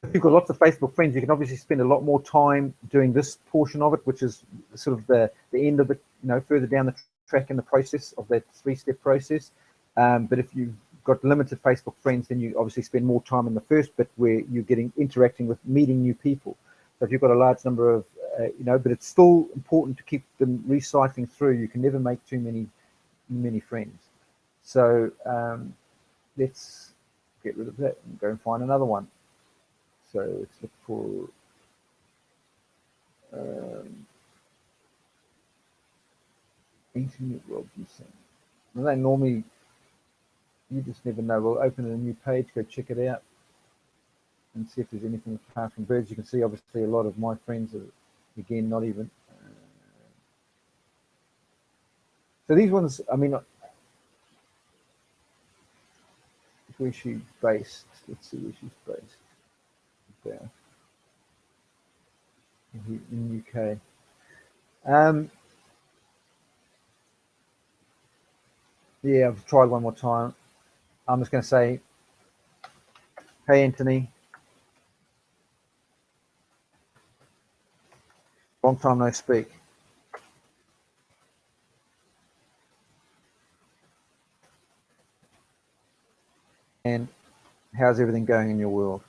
If you've got lots of Facebook friends, you can obviously spend a lot more time doing this portion of it, which is sort of the end of it, further down the track in the process of that 3-step process. But if you've got limited Facebook friends, then you obviously spend more time in the first bit where you're interacting with meeting new people. So if you've got a large number of, but it's still important to keep them recycling through. You can never make too many friends. So let's get rid of that and go and find another one. So let's look for Internet Robinson. Well, they normally, you just never know. We'll open a new page, go check it out, and see if there's anything apart from birds. You can see obviously a lot of my friends are, again, not even. So these ones, I mean, where she's based. Let's see where she's based. There. In UK. Yeah, I've tried one more time. I'm just going to say, hey, Anthony. Long time no speak. And how's everything going in your world?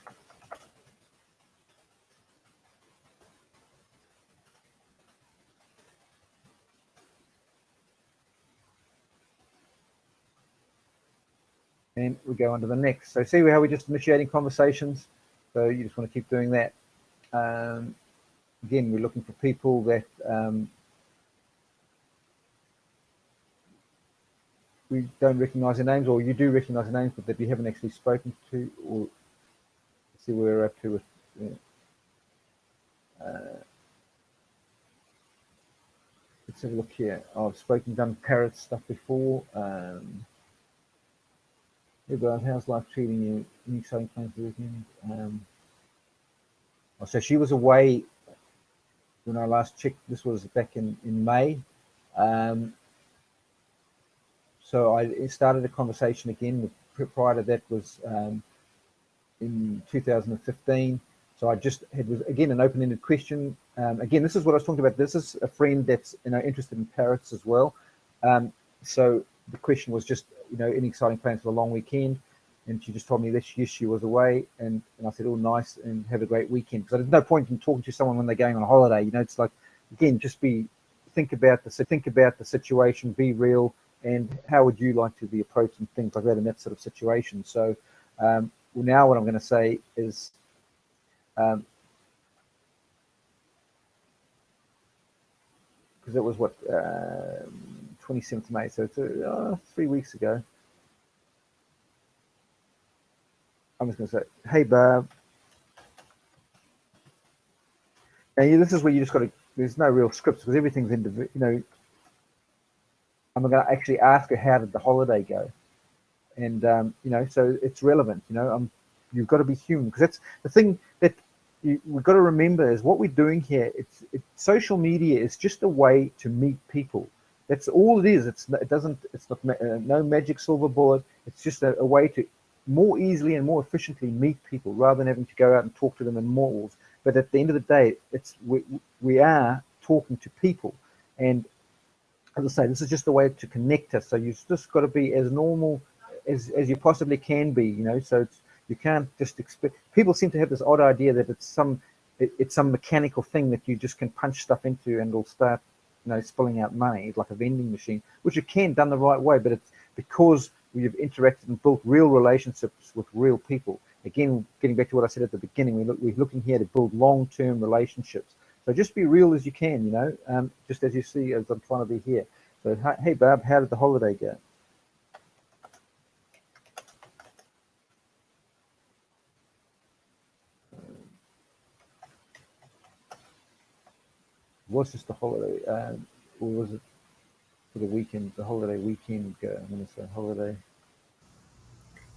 And we go on to the next. So see how we're just initiating conversations. So you just want to keep doing that. Again, we're looking for people that we don't recognize their names, or you do recognize their names, but that we haven't actually spoken to, or see where we're up to with. Let's have a look here. I've done parrot stuff before. Hey, Brad, how's life treating you? Any exciting plans for the weekend? So she was away when I last checked. This was back in May. So I started a conversation again. Prior to that was in 2015. So I just was again an open-ended question. Again, this is what I was talking about. This is a friend that's interested in parrots as well. So the question was just any exciting plans for the long weekend, and she just told me that yes, she was away, and I said, oh, nice, and have a great weekend. Because there's no point in talking to someone when they're going on a holiday. It's like, again, just think about the situation, be real, and how would you like to be approaching things like that in that sort of situation. So now what I'm going to say is because it was what 27th May, so it's 3 weeks ago. I'm just going to say, hey, Barb. And this is where you just got to. There's no real scripts because everything's individual. I'm going to actually ask her how did the holiday go, and so it's relevant. You've got to be human because that's the thing that we've got to remember is what we're doing here. Social media is just a way to meet people. That's all it is. It's not no magic silver bullet. It's just a way to more easily and more efficiently meet people rather than having to go out and talk to them in malls But at the end of the day, we are talking to people, and as I say, this is just a way to connect us. So you've just got to be as normal as you possibly can be, you know. So you can't just expect. People seem to have this odd idea that it's some mechanical thing that you just can punch stuff into and it'll start, you know, spilling out money like a vending machine, which it can done the right way. But it's because we've interacted and built real relationships with real people. Again, getting back to what I said at the beginning, we're looking here to build long-term relationships. So just be real as you can, you know, just as you see as I'm trying to be here. So, hey, Barb, how did the holiday go? Was just a holiday, or was it for the weekend? The holiday weekend go. I'm going to say holiday.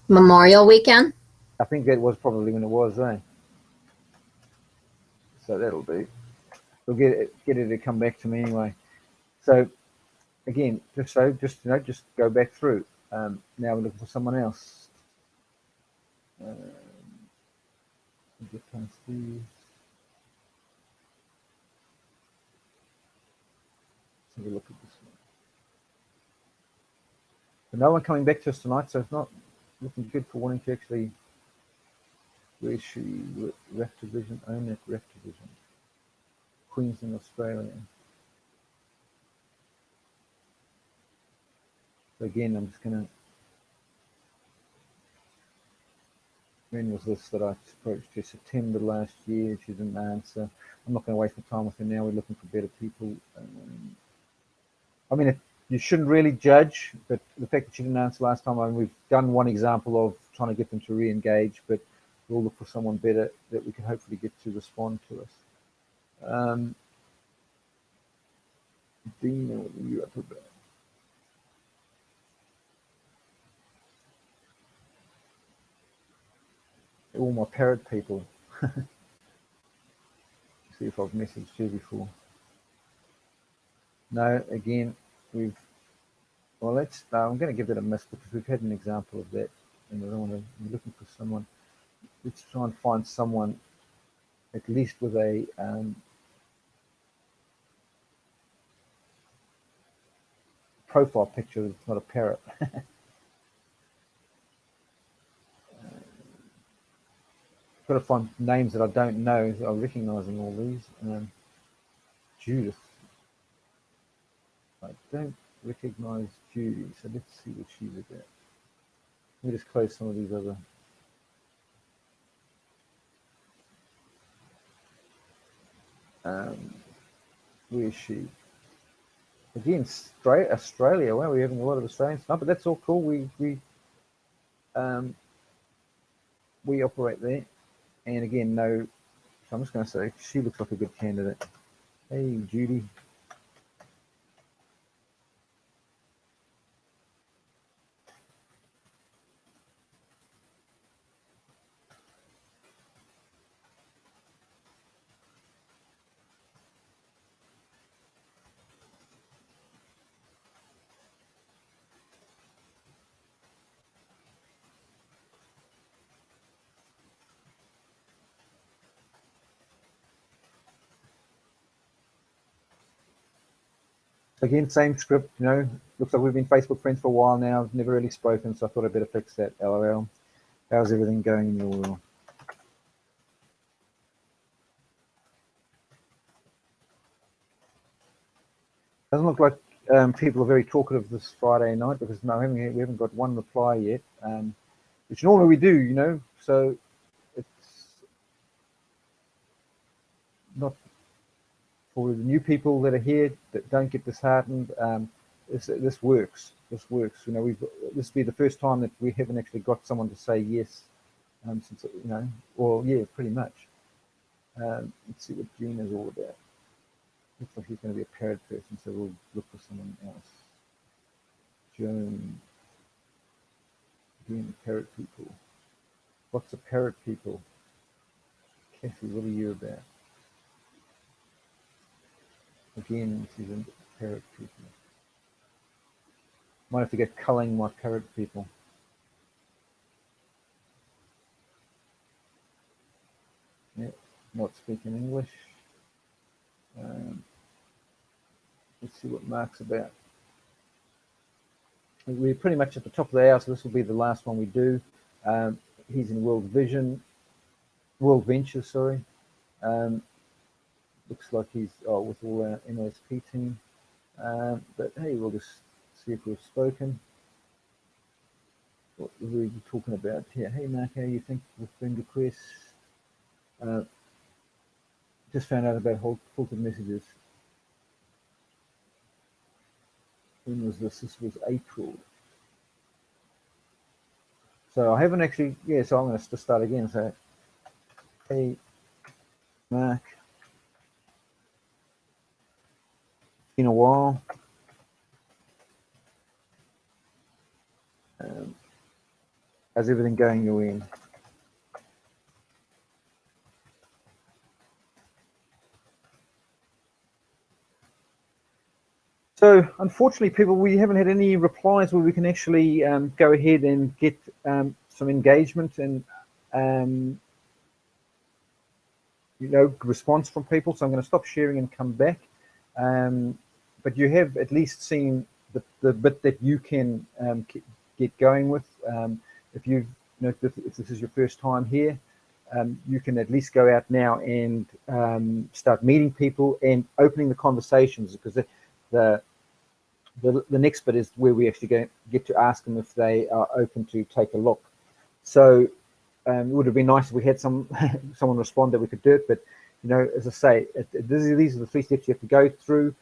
Memorial weekend. I think that was probably when it was, eh? So that'll do. We'll get it to come back to me anyway. So again, just you know, just go back through. Now we're looking for someone else. Get past these. Let's have a look at this one. But no one coming back to us tonight, so it's not looking good for wanting to actually. Where is she? Ref Division, ONET Ref Division, Queensland, Australia. So again, I'm just gonna. When was this that I approached her? September last year. She didn't answer. I'm not going to waste my time with her now. We're looking for better people. I mean, you shouldn't really judge, but the fact that she didn't answer last time, I mean, we've done one example of trying to get them to re-engage, but we'll look for someone better that we can hopefully get to respond to us. Dina, what are you up about? All my parrot people. See if I've messaged you before. No, again, we've. Well, let's. I'm going to give that a miss because we've had an example of that, and I don't want to. We're looking for someone. Let's try and find someone, at least with a profile picture that's not a parrot. Got to find names that I don't know. I'm recognising all these. Judith. I don't recognise Judy, so let's see what she's about. Let me just close some of these other. Where is she? Again, Australia. Wow, we're having a lot of Australians. No, but that's all cool. We operate there, and again, no. So I'm just going to say she looks like a good candidate. Hey, Judy. Again, same script, you know, looks like we've been Facebook friends for a while now, never really spoken, so I thought I'd better fix that. LOL. How's everything going in your world? Doesn't look like people are very talkative this Friday night because no, we haven't got one reply yet, which normally we do, you know, so it's not for the new people that are here that don't get disheartened. This works. This works. You know, this will be the first time that we haven't actually got someone to say yes, since, you know, or yeah, pretty much. Let's see what Gene is all about. Looks like he's going to be a parrot person, so we'll look for someone else. Joan. Again, parrot people. What's a parrot people? Kathy, what are you about? Again, she's into parrot people. Might have to get culling my parrot people. Yeah. not speaking English. Let's see what Mark's about. We're pretty much at the top of the hour, so this will be the last one we do. He's in World Ventures, sorry. Looks like he's with all our NLSP team. But hey, we'll just see if we've spoken. What were we talking about here? Hey Mark, how you think with friend requests? Just found out about filtered messages. When was this? This was April. So I haven't actually, yeah, so I'm going to start again. So, hey, Mark, it's been a while. How's everything going your end? So unfortunately, people, we haven't had any replies where we can actually go ahead and get some engagement and response from people. So I'm going to stop sharing and come back. But you have at least seen the bit that you can get going with. If if this is your first time here, you can at least go out now and start meeting people and opening the conversations, because the next bit is where we actually get to ask them if they are open to take a look. So it would have been nice if we had someone respond that we could do it, but as I say, these are the 3 steps you have to go through.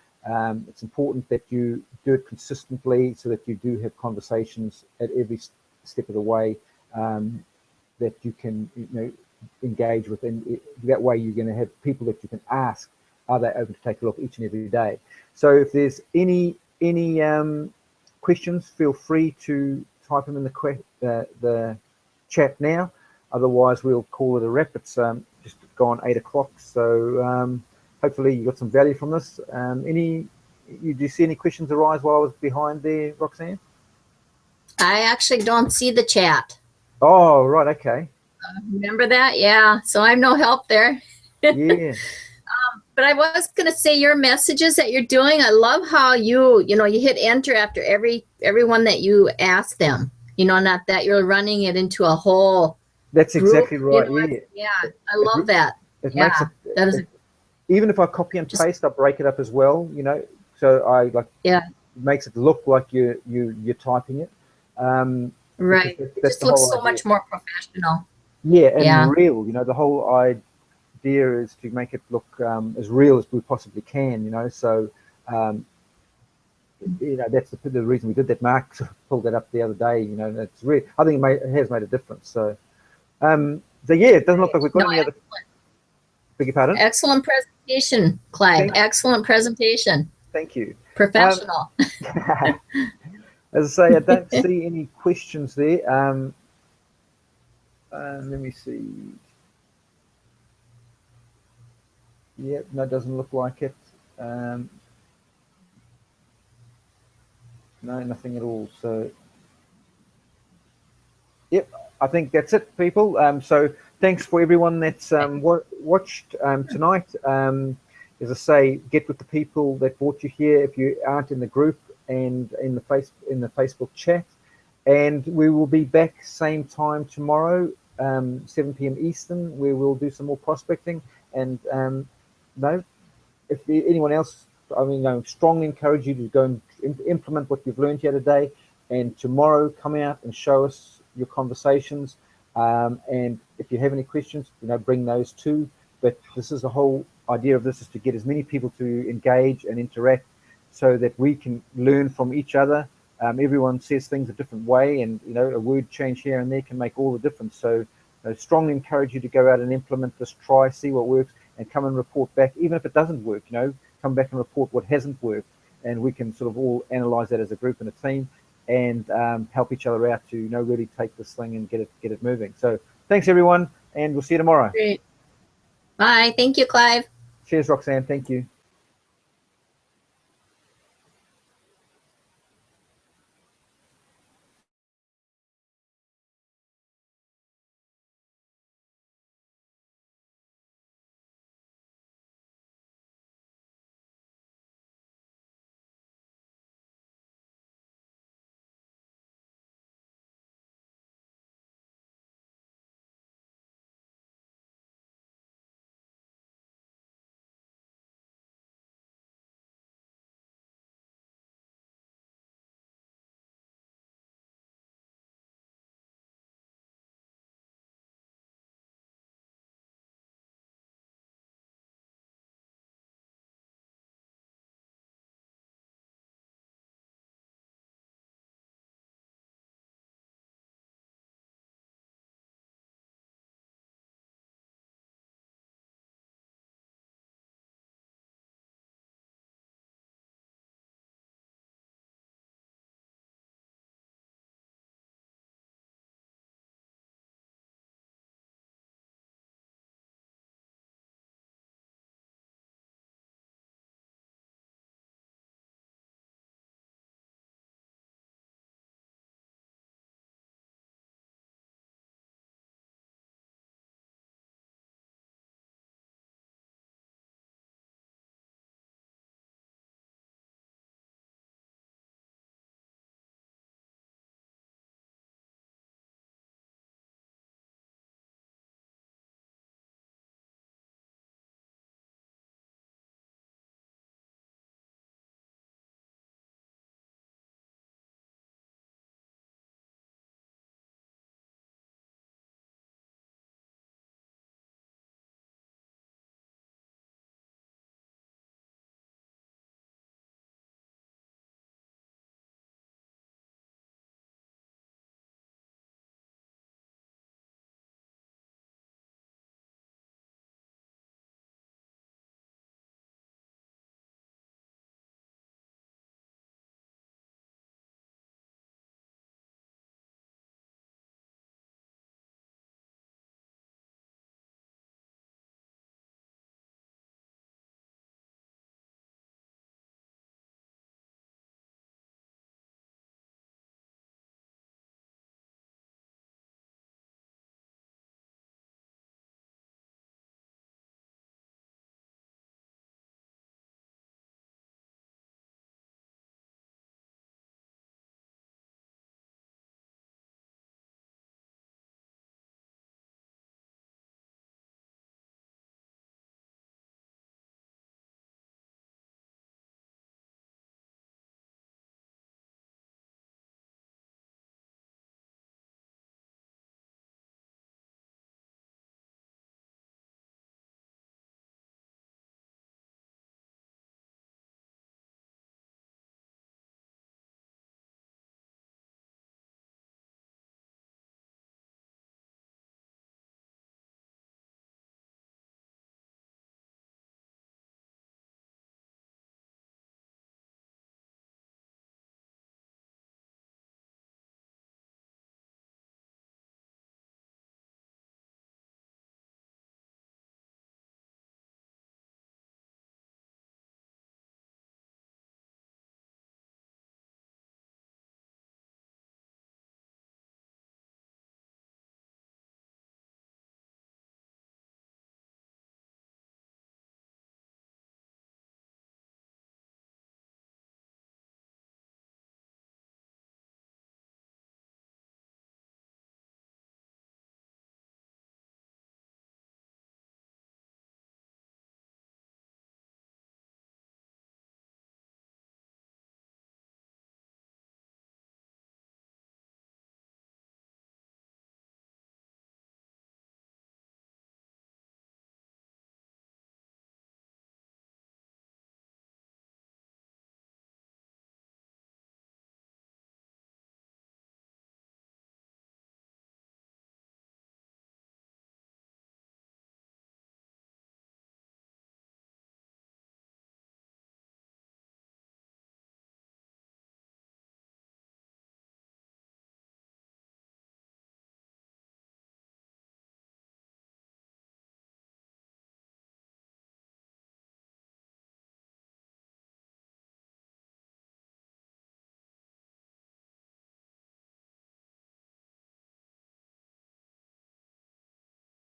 It's important that you do it consistently so that you do have conversations at every step of the way that you can engage with, and that way you're going to have people that you can ask, are they open to take a look each and every day. So if there's any questions, feel free to type them in the chat now. Otherwise, we'll call it a wrap. It's just gone 8 o'clock. So hopefully you got some value from this. Do you see any questions arise while I was behind there, Roxanne? I actually don't see the chat. Oh, right. Okay. Remember that? Yeah. So I'm no help there. Yeah. But I was going to say, your messages that you're doing, I love how you hit enter after everyone that you ask them, not that you're running it into a whole That's group, exactly right. Yeah. I love that. It makes it, that is even if I copy and paste, I break it up as well, so it makes it look like you're typing it. Right. It just looks so much more professional. Yeah, and real, the whole idea is to make it look as real as we possibly can, so that's the reason we did that. Mark pulled that up the other day, that's really, I think it has made a difference. So it doesn't look like we've got any other. Beg your pardon? Excellent presentation, Clive. Excellent presentation. Thank you. Professional. As I say, I don't see any questions there. Let me see. Yep, no, doesn't look like it. No, nothing at all. So, yep, I think that's it, people. So thanks for everyone that's watched tonight. As I say, get with the people that brought you here if you aren't in the group and in the Facebook chat. And we will be back same time tomorrow, 7 p.m. Eastern, where we'll do some more prospecting. And if anyone else, I strongly encourage you to go and implement what you've learned here today. And tomorrow, come out and show us your conversations. And if you have any questions, bring those too. But this is the whole idea of this, is to get as many people to engage and interact so that we can learn from each other. Everyone says things a different way, and a word change here and there can make all the difference. So I strongly encourage you to go out and implement this, see what works, and come and report back. Even if it doesn't work, come back and report what hasn't worked, and we can sort of all analyze that as a group and a team, and help each other out to really take this thing and get it moving. So thanks everyone, and we'll see you tomorrow. Great. Bye. Thank you, Clive. Cheers, Roxanne. Thank you.